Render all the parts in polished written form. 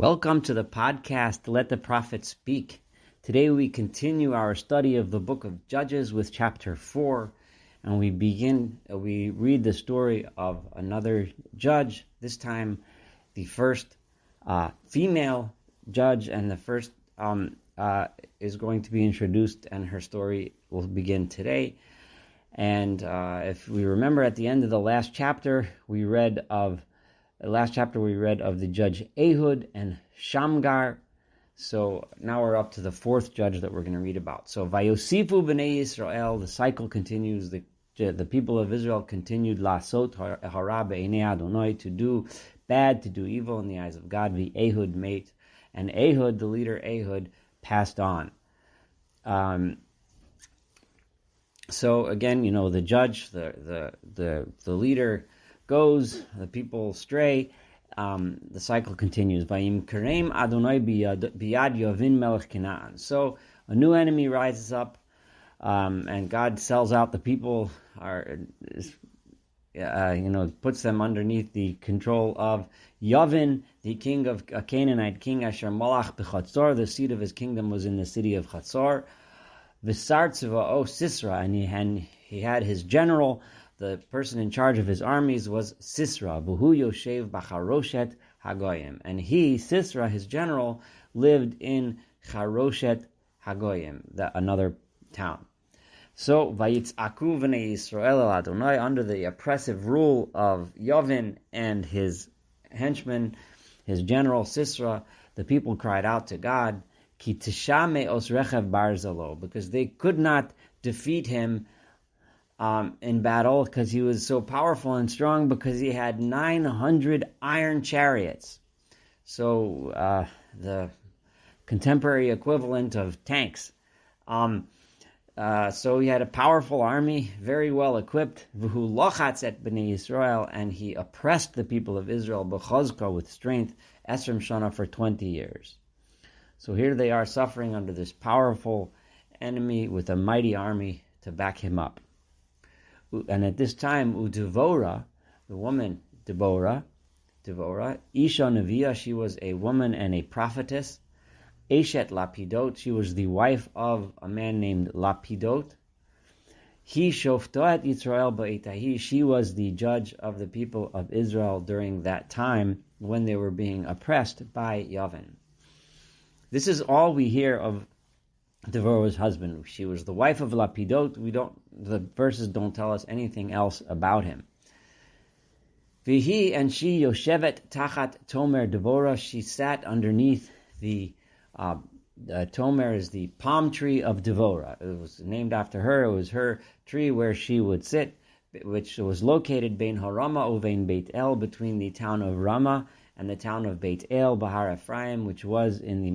Welcome to the podcast, Let the Prophet Speak. Today we continue our study of the book of Judges with chapter 4, and we read the story of another judge, this time the first female judge, and the first is going to be introduced, and her story will begin today. And if we remember, at the end of the last chapter, we read of the judge Ehud and Shamgar. So now we're up to the fourth judge that we're going to read about. So Vayosifu b'nei Yisrael, the cycle continues. The people of Israel continued lasot hara b'einei Adonai, to do bad, to do evil in the eyes of God. Ehud mate, and Ehud, the leader Ehud, passed on. So again, the judge, the leader goes, the people stray, the cycle continues. Vayimkerem Adonai biyad Yavin melech Canaan. So a new enemy rises up, and God sells out the people, puts them underneath the control of Yavin, the king of a Canaanite king, Asher Malach b'Chatzor. The seat of his kingdom was in the city of Chatzor. V'sar tzva'o Sisera, and he had his general. The person in charge of his armies was Sisera, Buhu Yoshev B'Charoshet Hagoyim. And he, Sisera, his general, lived in Charoshet Hagoyim, another town. So, Vayitzaku v'nei Yisrael el Adonai, under the oppressive rule of Yavin and his henchman, his general Sisera, the people cried out to God, Ki tisha me'os rechev barzalo, because they could not defeat him in battle, because he was so powerful and strong, because he had 900 iron chariots. So the contemporary equivalent of tanks. So he had a powerful army, very well equipped. V'hu lochatz et b'nei Yisrael, and he oppressed the people of Israel b'chozka, with strength, esrim shana, for 20 years. So here they are, suffering under this powerful enemy with a mighty army to back him up. And at this time, Deborah, the woman, Deborah, Isha Neviah, she was a woman and a prophetess. Eshet Lapidot, she was the wife of a man named Lapidot. He Shoftoat Yisrael Ba'itahi, she was the judge of the people of Israel during that time when they were being oppressed by Yavin. This is all we hear of Deborah's husband. She was the wife of Lapidot. The verses don't tell us anything else about him. Vihi, and she, Yoshevet Tachat Tomer Deborah, she sat underneath the Tomer is the palm tree of Deborah. It was named after her. It was her tree where she would sit, which was located Bein Harama Uvein Beit El, between the town of Ramah and the town of Beit El, Bahar Ephraim, which was in the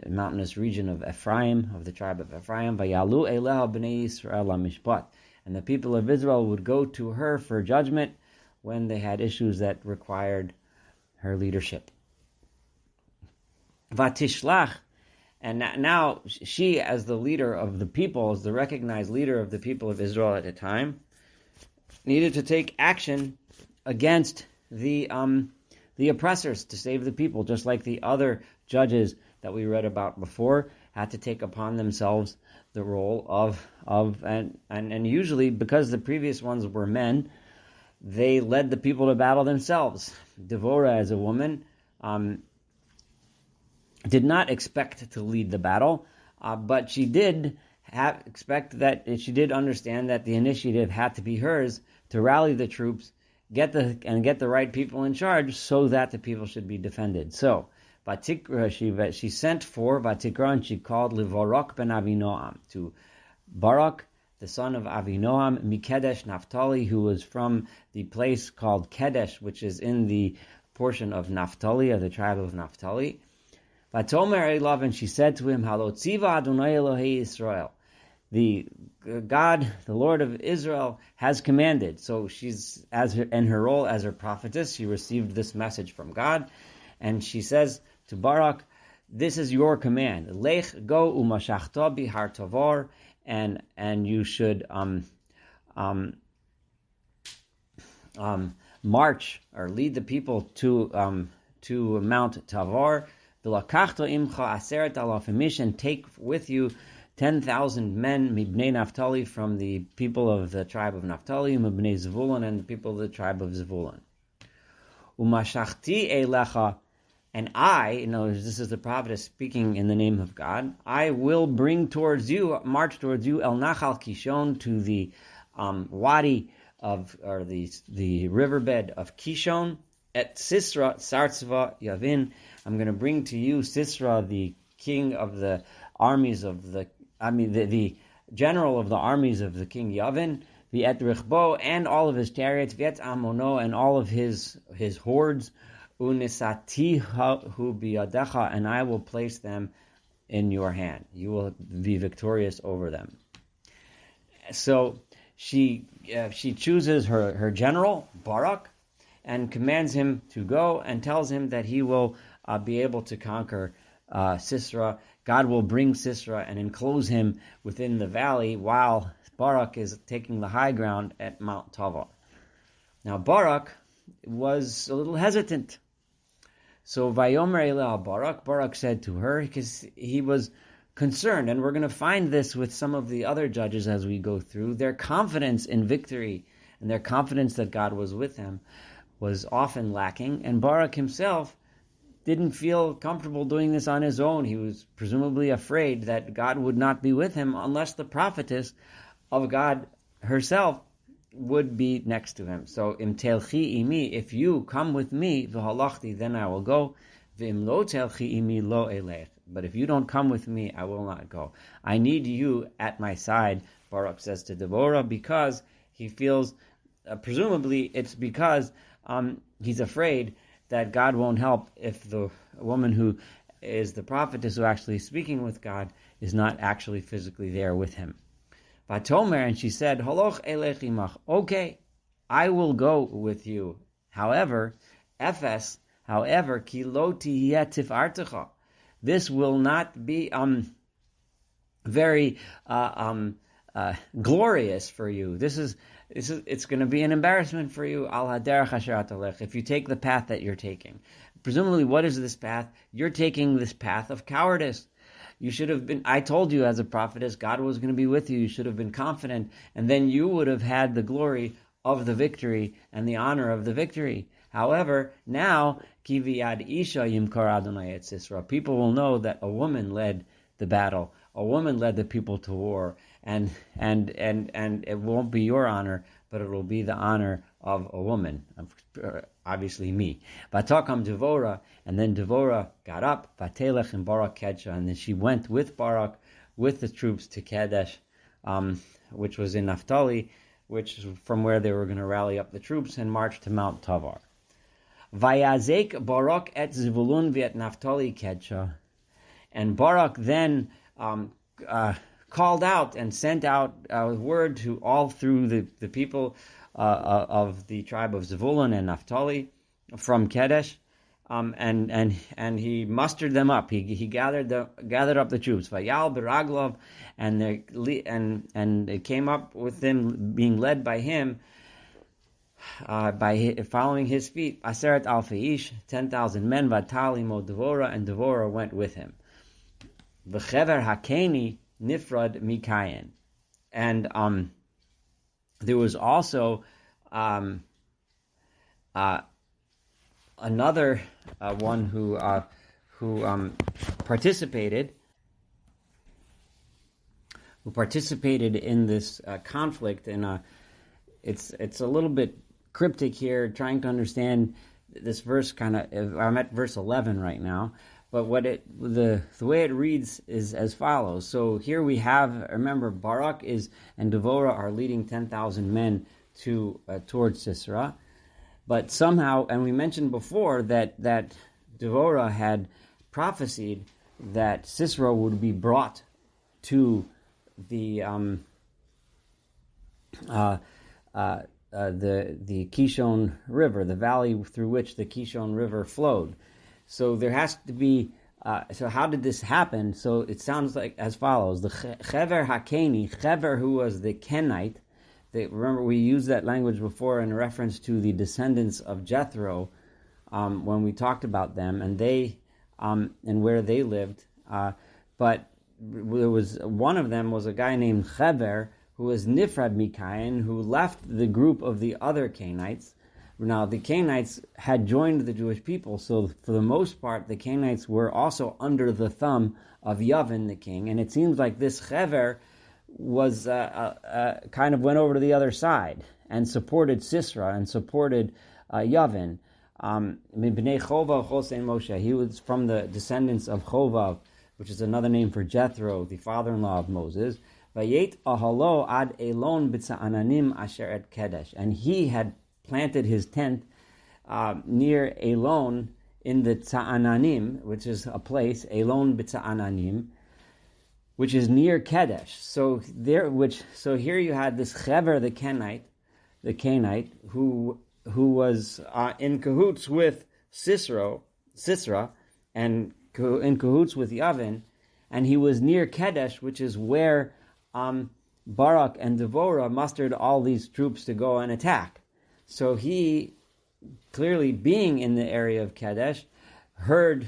mountainous region of Ephraim, of the tribe of Ephraim. Vayalu eleha b'nei Yisrael mishpat, and the people of Israel would go to her for judgment when they had issues that required her leadership. Vatishlach, and now she, as the leader of the people, as the recognized leader of the people of Israel at the time, needed to take action against the oppressors to save the people, just like the other judges that we read about before had to take upon themselves the role and usually, because the previous ones were men, they led the people to battle themselves. Deborah, as a woman, did not expect to lead the battle, but she did understand that the initiative had to be hers to rally the troops, get the right people in charge, so that the people should be defended. So Vatikra, she sent for Vatikra, and she called Barak ben Avinoam, to Barak, the son of Avinoam, Mikedesh Naphtali, who was from the place called Kedesh, which is in the portion of Naphtali, of the tribe of Naphtali. Vatomer Elav, and she said to him, Halotziva Adonai Elohei Yisrael, the God, the Lord of Israel, has commanded. So she's, in her role as her prophetess, she received this message from God, and she says to Barak, this is your command. Lech go umashachta bihar tavar, and you should march or lead the people to to Mount Tavor. V'lakachto imcha 10,000 ish, and take with you 10,000 men, mibnei Naphtali, from the people of the tribe of Naphtali, mibnei Zevulun, and the people of the tribe of Zevulun. Umashachti elecha, and I, in other words, this is the prophetess speaking in the name of God, I will bring towards you, march towards you, El Nachal Kishon, to the wadi of, or the riverbed of Kishon, at Sisera, Sartzva, Yavin. I'm going to bring to you Sisera, the king of the armies of the general of the armies of the king Yavin, V'et Richbo, and all of his chariots, V'et Amono, and all of his hordes, Unisatihu biyadecha, and I will place them in your hand. You will be victorious over them. So she chooses her general, Barak, and commands him to go, and tells him that he will be able to conquer Sisera. God will bring Sisera and enclose him within the valley, while Barak is taking the high ground at Mount Tavor. Now Barak was a little hesitant. So Vayomer Eleh Barak said to her, because he was concerned, and we're going to find this with some of the other judges as we go through, their confidence in victory and their confidence that God was with them was often lacking, and Barak himself didn't feel comfortable doing this on his own. He was presumably afraid that God would not be with him unless the prophetess of God herself would be next to him. So, im telchi imi, if you come with me, v'halachti, then I will go. V'im lo telchi imi lo elech. But if you don't come with me, I will not go. I need you at my side, Barak says to Deborah, because he feels, presumably it's because he's afraid that God won't help if the woman who is the prophetess who actually is speaking with God is not actually physically there with him. Vatomer, and she said, Holoch elech imach. Okay, I will go with you. However, Ephes, ki lo tihiyeh tifartecha. This will not be very glorious for you. It's going to be an embarrassment for you. Al haderech asher atalech, if you take the path that you're taking. Presumably, what is this path? You're taking this path of cowardice. You should have been, I told you as a prophetess, God was going to be with you. You should have been confident, and then you would have had the glory of the victory and the honor of the victory. However, now, Kiviyad Isha Yimkar Adonai et Sisera, people will know that a woman led the battle. A woman led the people to war, and it won't be your honor, but it will be the honor of a woman, obviously me. Vatakam Deborah, and then Deborah got up, Vatelech and Barak Kedsha, and then she went with Barak, with the troops to Kadesh, which was in Naphtali, which is from where they were going to rally up the troops and march to Mount Tavor. Vayazek Barak et Zevulun v'et Naphtali Kedsha, and Barak then called out and sent out word to all through the people of the tribe of Zevulun and Naphtali from Kadesh, and he mustered them up. He gathered up the troops. Yael beraglov, and it came up with them being led by him, following his feet. 10,000 ish, 10,000 men. Vatali mo Deborah, and Deborah went with him. V'chever hakeni nifrad mikayin, and there was also another one who participated in this conflict, and it's a little bit cryptic here, trying to understand this verse. I'm at verse 11 right now. But the way it reads is as follows. So here we have, remember, Barak and Deborah are leading 10,000 men towards Sisera. But somehow, and we mentioned before that Deborah had prophesied that Sisera would be brought to the Kishon River, the valley through which the Kishon River flowed. So there has to be. So how did this happen? So it sounds like as follows: the Chever Hakeni, Chever, who was the Kenite. Remember we used that language before in reference to the descendants of Jethro, when we talked about them, and they and where they lived. But there was one of them was a guy named Heber, who was Nifrad Mikayan, who left the group of the other Canaanites. Now, the Canaanites had joined the Jewish people, so for the most part, the Canaanites were also under the thumb of Yavin, the king, and it seems like this Heber was kind of went over to the other side and supported Sisera and supported Yavin. Bnei Chovav Chosein Moshe. He was from the descendants of Chovav, which is another name for Jethro, the father-in-law of Moses. Vayet ahalo ad Elon b'tza'ananim asher et Kedesh. And he had planted his tent near Elon in the Tza'ananim, which is a place, Elon b'tza'ananim, which is near Kedesh. So here you had this Heber, the Canaanite, who was in cahoots with Sisera, and in cahoots with Yavin, and he was near Kedesh, which is where Barak and Deborah mustered all these troops to go and attack. So he, clearly being in the area of Kadesh, heard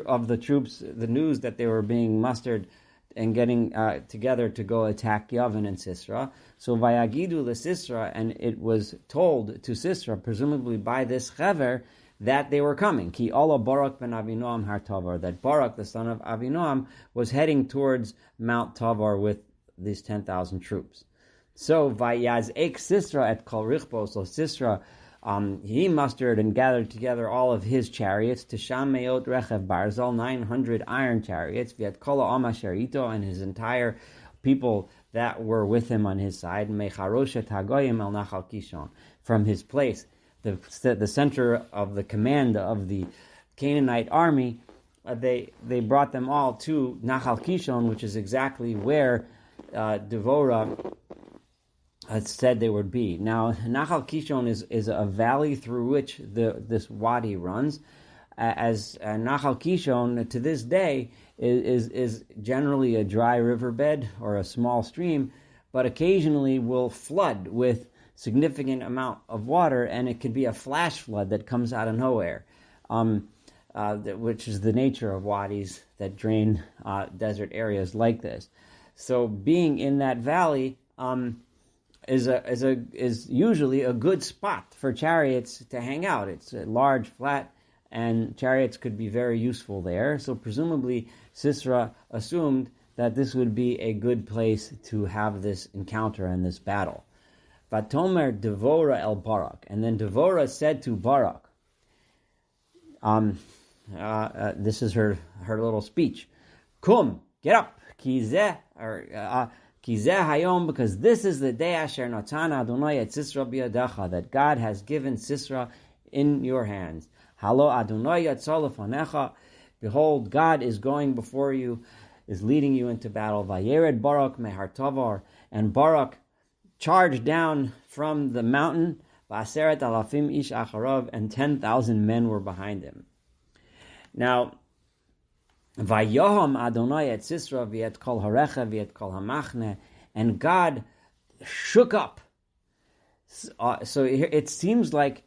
of the troops, the news that they were being mustered and getting together to go attack Yavin and Sisera. So Vayagidu LeSisera, and it was told to Sisera, presumably by this Hever, that they were coming. Ki Allah Barak ben Avinoam har Tavar, that Barak, the son of Avinoam, was heading towards Mount Tavar with these 10,000 troops. So Vayazek Sisera et Kol Richbo, so Sisera, he mustered and gathered together all of his chariots, Tisham Meot Rechev Barzal, 900 iron chariots, Viet Kol Ha'am asher ito, and his entire people that were with him on his side, Mecharoshet Hagoyim el Nachal Kishon, from his place, the center of the command of the Canaanite army. They brought them all to Nachal Kishon, which is exactly where Deborah had said they would be. Now, Nachal Kishon is a valley through which this wadi runs. As Nachal Kishon to this day is generally a dry riverbed or a small stream, but occasionally will flood with significant amount of water, and it could be a flash flood that comes out of nowhere, which is the nature of wadis that drain desert areas like this. So being in that valley is usually a good spot for chariots to hang out. It's a large, flat, and chariots could be very useful there. So presumably Sisera assumed that this would be a good place to have this encounter and this battle. Vatomer Devorah el Barak, and then Deborah said to Barak, this is her little speech. Kum, get up, kizeh hayom, because this is the day asher natana Adonai et Sisera biyadacha, that God has given Sisera in your hands. Halo Adonai yatzal lefanecha, behold, God is going before you, is leading you into battle. Vayered Barak mehar Tavar, and Barak charged down from the mountain, V'aseret alafim ish acharav, and 10,000 men were behind him. Now, Vayoham Adonai et Sisera v'et kol harecha v'et kol hamachne, and God shook up. So it seems like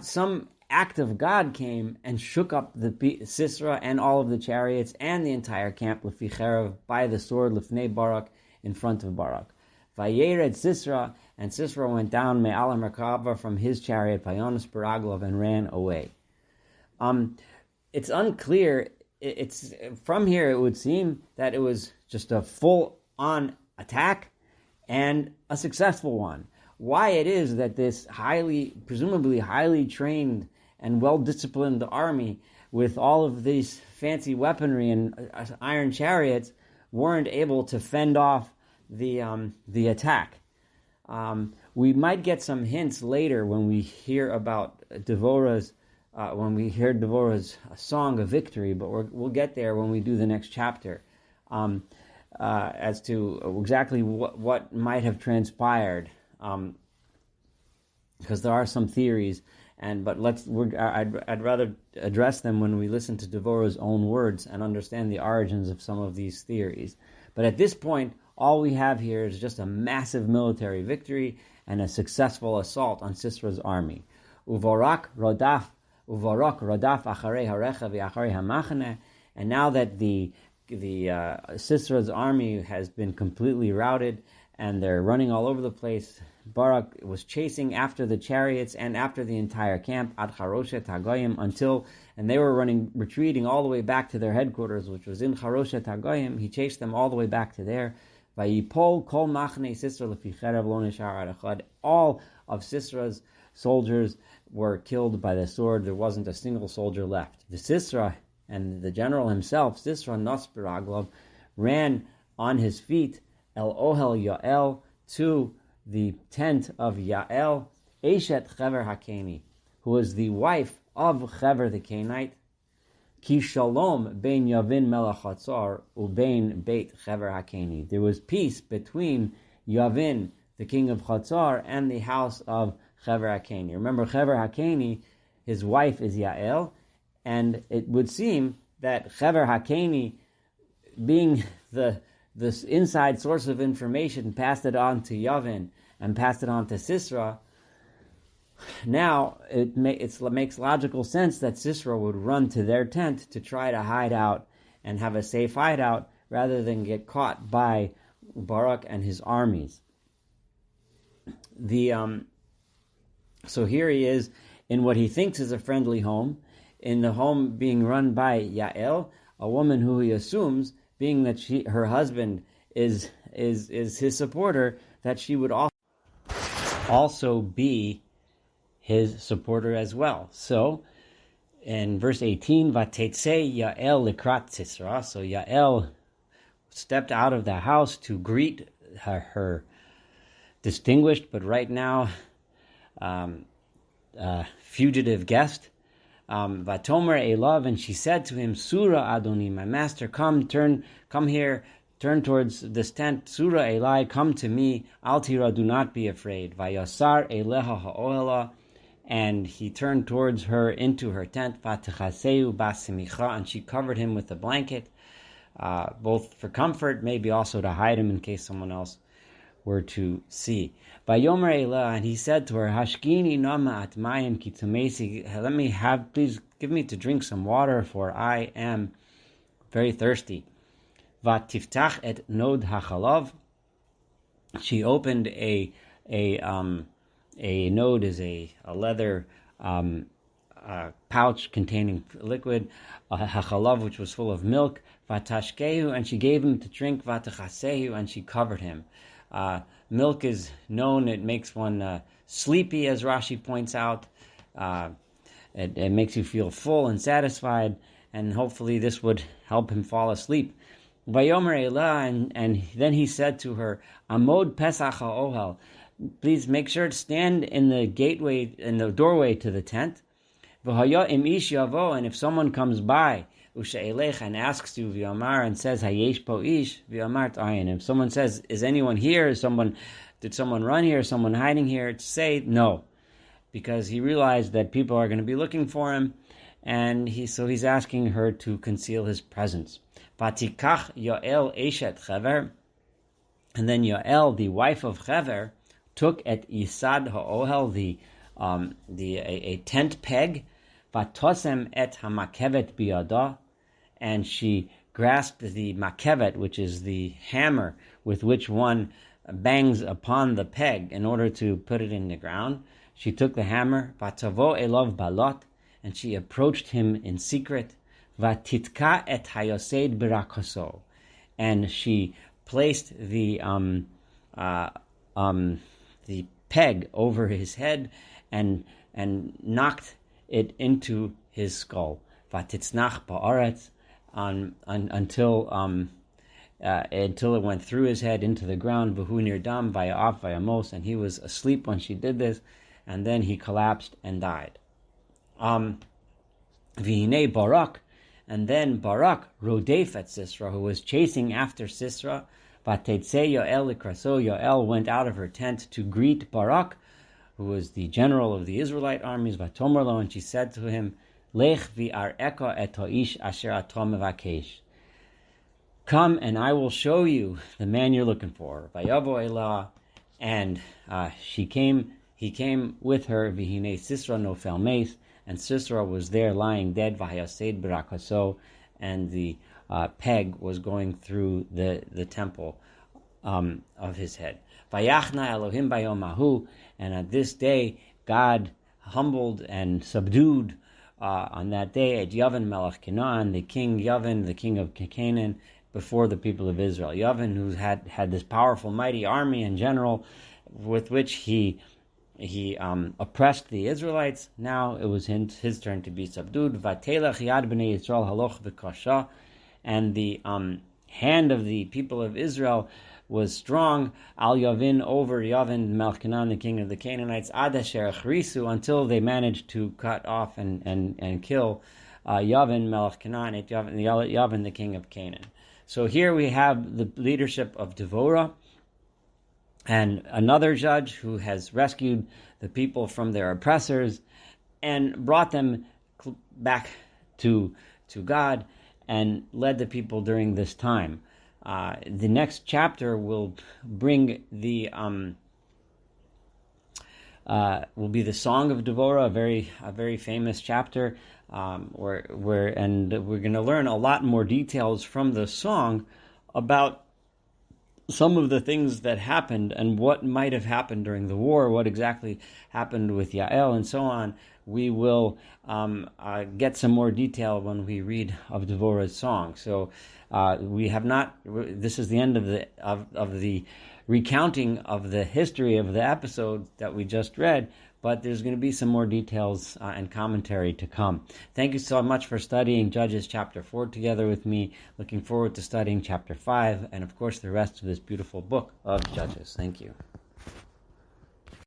some act of God came and shook up the Sisera and all of the chariots and the entire camp, Lefi Cherev, by the sword, Lefnei Barak, in front of Barak. Vayered Sisera, and Sisera went down me'al merkava, from his chariot, Payonis Baraglov, and ran away. It's unclear. It's from here. It would seem that it was just a full-on attack and a successful one. Why it is that this presumably highly trained and well-disciplined army, with all of these fancy weaponry and iron chariots, weren't able to fend off the attack. We might get some hints later when we hear about Deborah's song of victory, but we'll get there when we do the next chapter, as to exactly what might have transpired, because there are some theories, but I'd rather address them when we listen to Deborah's own words and understand the origins of some of these theories. But at this point, all we have here is just a massive military victory and a successful assault on Sisera's army. rodaf acharei harecha v'acharei hamachane. And now that the Sisera's army has been completely routed and they're running all over the place, Barak was chasing after the chariots and after the entire camp ad Charoshet Hagoyim and they were retreating all the way back to their headquarters, which was in Charoshet Hagoyim. He chased them all the way back to there. Vayipol kol machne Sisera lefi cherev lo nishar echad. All of Sisera's soldiers were killed by the sword. There wasn't a single soldier left. The Sisera and the general himself, Sisera Nos B'Raglav, ran on his feet El Ohel Yael, to the tent of Yael, Eshet Chever HaKeni, who was the wife of Chever the Kenite, Ki Shalom bein Yavin Melech Hatzar ubein Beit Chever HaKeni. There was peace between Yavin, the king of Chatzar, and the house of Chever HaKeni. Remember, Chever HaKeni, his wife is Yael, and it would seem that Chever HaKeni, being the inside source of information, passed it on to Yavin and passed it on to Sisera. Now it makes logical sense that Sisera would run to their tent to try to hide out and have a safe hideout rather than get caught by Barak and his armies. So here he is in what he thinks is a friendly home, in the home being run by Yael, a woman who he assumes, being that her husband is his supporter, that she would also be his supporter as well. So in verse 18, Vatetse Yael likrat Sisera. So Yael stepped out of the house to greet her distinguished, but right now fugitive guest. Vatomer Elav, and she said to him, Surah Adoni, my master, come here, turn towards this tent. Surah Elai, come to me. Altira, do not be afraid. Vayasar Eleha Ha'oela, and he turned towards her into her tent. Vatechaseu basimicha, and she covered him with a blanket, both for comfort, maybe also to hide him in case someone else were to see. Vayomer Elah, and he said to her, Hashkini nama at mayim kitamesi, please give me to drink some water, for I am very thirsty. Vatiftach et nod hachalav. She opened a node is a leather pouch containing liquid, hachalav, which was full of milk. Vatashkehu, and she gave him to drink. Vatachasehu, and she covered him. Milk is known, it makes one sleepy, as Rashi points out. It makes you feel full and satisfied, and hopefully this would help him fall asleep. Vayomer Elah, and then he said to her, Amod Pesach HaOhel, please make sure to stand in the doorway to the tent. V'haya im ish yavo, and if someone comes by, Ushaelech, and asks you, V'yamar, and says, Hayesh po ish, V'yamar ta'ayin. If someone says, is anyone here? Did someone run here? Is someone hiding here? To say no, because he realized that people are going to be looking for him, and he's asking her to conceal his presence. Vatikach Yael eshet Chever, and then Yael, the wife of Chever, took at Isad ha'ohel, a tent peg, vatosem et hamakevet biyada, and she grasped the makevet, which is the hammer with which one bangs upon the peg in order to put it in the ground. She took the hammer, vatavo elov balot, and she approached him in secret, vatitka et hayosed birakoso, and she placed the peg over his head and knocked it into his skull. Vatitznach ba'aretz, until it went through his head into the ground. V'hu nirdam vaya'af vayamos, and he was asleep when she did this, and then he collapsed and died. V'hinei Barak, and then Barak rodef at Sisera, who was chasing after Sisera. Vatetse Yael likraso, Yael went out of her tent to greet Barak, who was the general of the Israelite armies. Vatomerlo, and she said to him, Lech v'ar'eka et ha'ish asher ato mevakesh. Come, and I will show you the man you're looking for. Vayavo Elah, and he came he came with her, v'hinei Sisera nofel meis, and Sisera was there lying dead, v'hayased Barak haso, and the peg was going through the temple of his head. Vayachna Elohim bayom hahu, and at this day God humbled and subdued on that day at Yavin Melech Canaan, the king Yavin, the king of Canaan, before the people of Israel. Yavin, who had this powerful, mighty army and general with which he oppressed the Israelites. Now it was his turn to be subdued. Vatelech yad b'nei Yisrael haloch v'kasha, and the hand of the people of Israel was strong, al Yavin, over Yavin Melech Canaan, the king of the Canaanites, ad asher achrisu, until they managed to cut off and kill Yavin Melech Canaan, Yavin, the king of Canaan. So here we have the leadership of Deborah, and another judge who has rescued the people from their oppressors and brought them back to God and led the people during this time. The next chapter will bring will be the Song of Deborah, a very famous chapter, where we're going to learn a lot more details from the song about some of the things that happened and what might have happened during the war, what exactly happened with Yael, and so on. We will get some more detail when we read of Deborah's song. So we have not. This is the end of the recounting of the history of the episode that we just read. But there's going to be some more details and commentary to come. Thank you so much for studying Judges chapter 4 together with me. Looking forward to studying chapter 5 and, of course, the rest of this beautiful book of Judges. Thank you.